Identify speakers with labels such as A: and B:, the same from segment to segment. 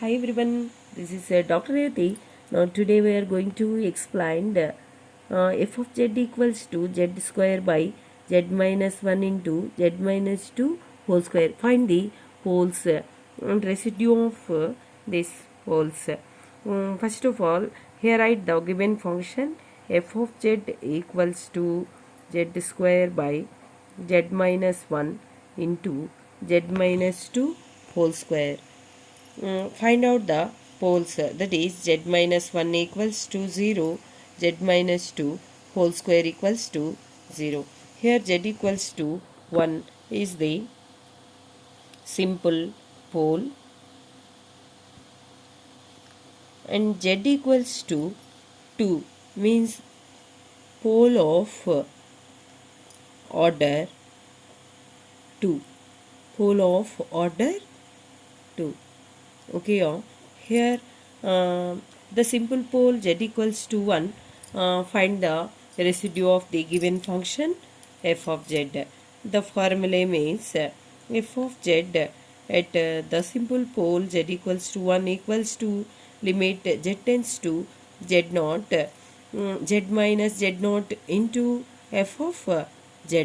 A: Hi everyone, this is Dr. Yati. Now today we are going to explain the f of z equals to z square by z minus 1 into z minus 2 whole square. Find the poles and residue of these poles. First of all, here write the given function f of z equals to z square by z minus 1 into z minus 2 whole square. Find out the poles, that is z minus 1 equals to 0, z minus 2 whole square equals to 0. Here z equals to 1 is the simple pole and z equals to 2 means pole of order 2. Pole of order 2. Okay, here the simple pole z equals to 1. Find the residue of the given function f of z. The formula means f of z at the simple pole z equals to 1 equals to limit z tends to z naught, z minus z naught into f of z.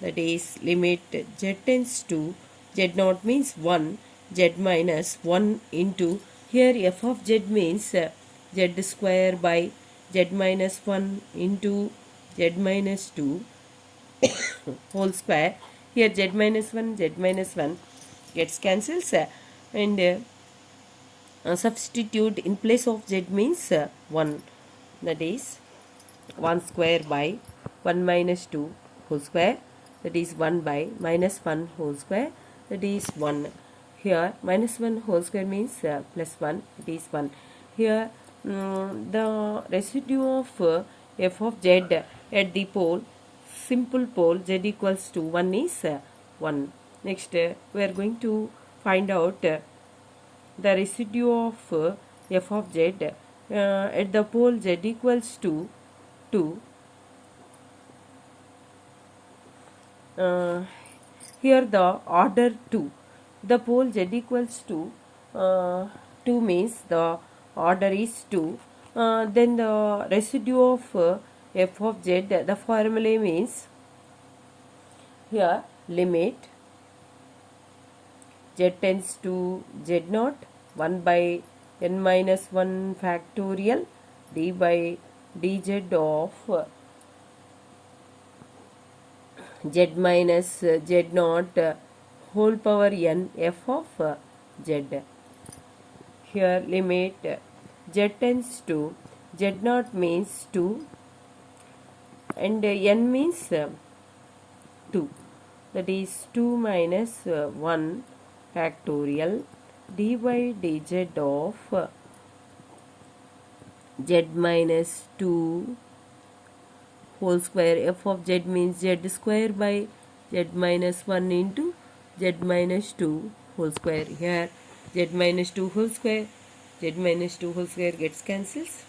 A: That is limit z tends to z naught means 1, z minus 1 into, here f of z means z square by z minus 1 into z minus 2 whole square. Here z minus 1, z minus 1 gets cancels, and substitute in place of z means 1, that is 1 square by 1 minus 2 whole square, that is 1 by minus 1 whole square, that is 1. Here minus 1 whole square means plus 1, it is 1. Here the residue of f of z at the pole, simple pole z equals to 1 is 1. Next we are going to find out the residue of f of z at the pole z equals to 2. Here the order 2, the pole z equals to 2 means the order is 2. Then the residue of f of z, the formula means here limit z tends to z naught 1 by n minus 1 factorial d by dz of z minus z naught whole power n f of z. Here limit z tends to z naught means 2 and n means 2, that is 2 minus 1 factorial d by dz of z minus 2 whole square. F of z means z square by z minus 1 into z minus 2 whole square. Here z minus 2 whole square, z minus 2 whole square gets cancels.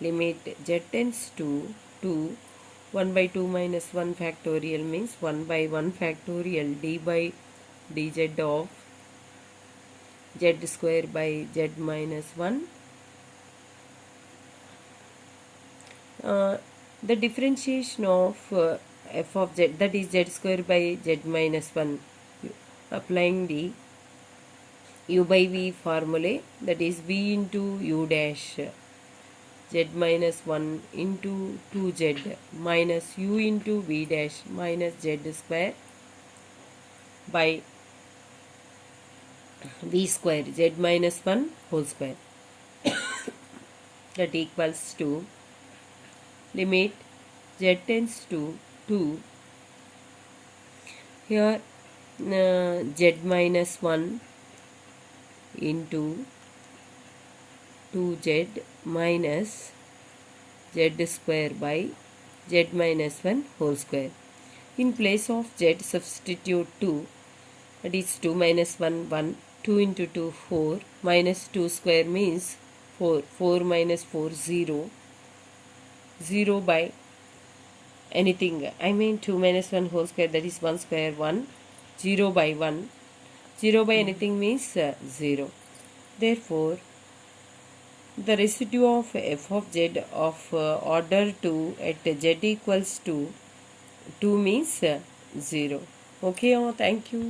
A: Limit z tends to 2, 1 by 2 minus 1 factorial means 1 by 1 factorial d by dz of z square by z minus 1. The differentiation of f of z, that is z square by z minus 1, applying the u by v formula, that is v into u dash z minus 1 into 2z minus u into v dash minus z square by v square z minus 1 whole square that equals to limit z tends to 2. Here z minus 1 into 2z minus z square by z minus 1 whole square. In place of z substitute 2, that is 2 minus 1 1, 2 into 2 4, minus 2 square means 4, 4 minus 4 0, 0 by anything, I mean 2 minus 1 whole square, that is 1 square 1, 0 by 1, 0 by anything means 0. Therefore, the residue of f of z of order 2 at z equals to 2 means 0. Okay, thank you.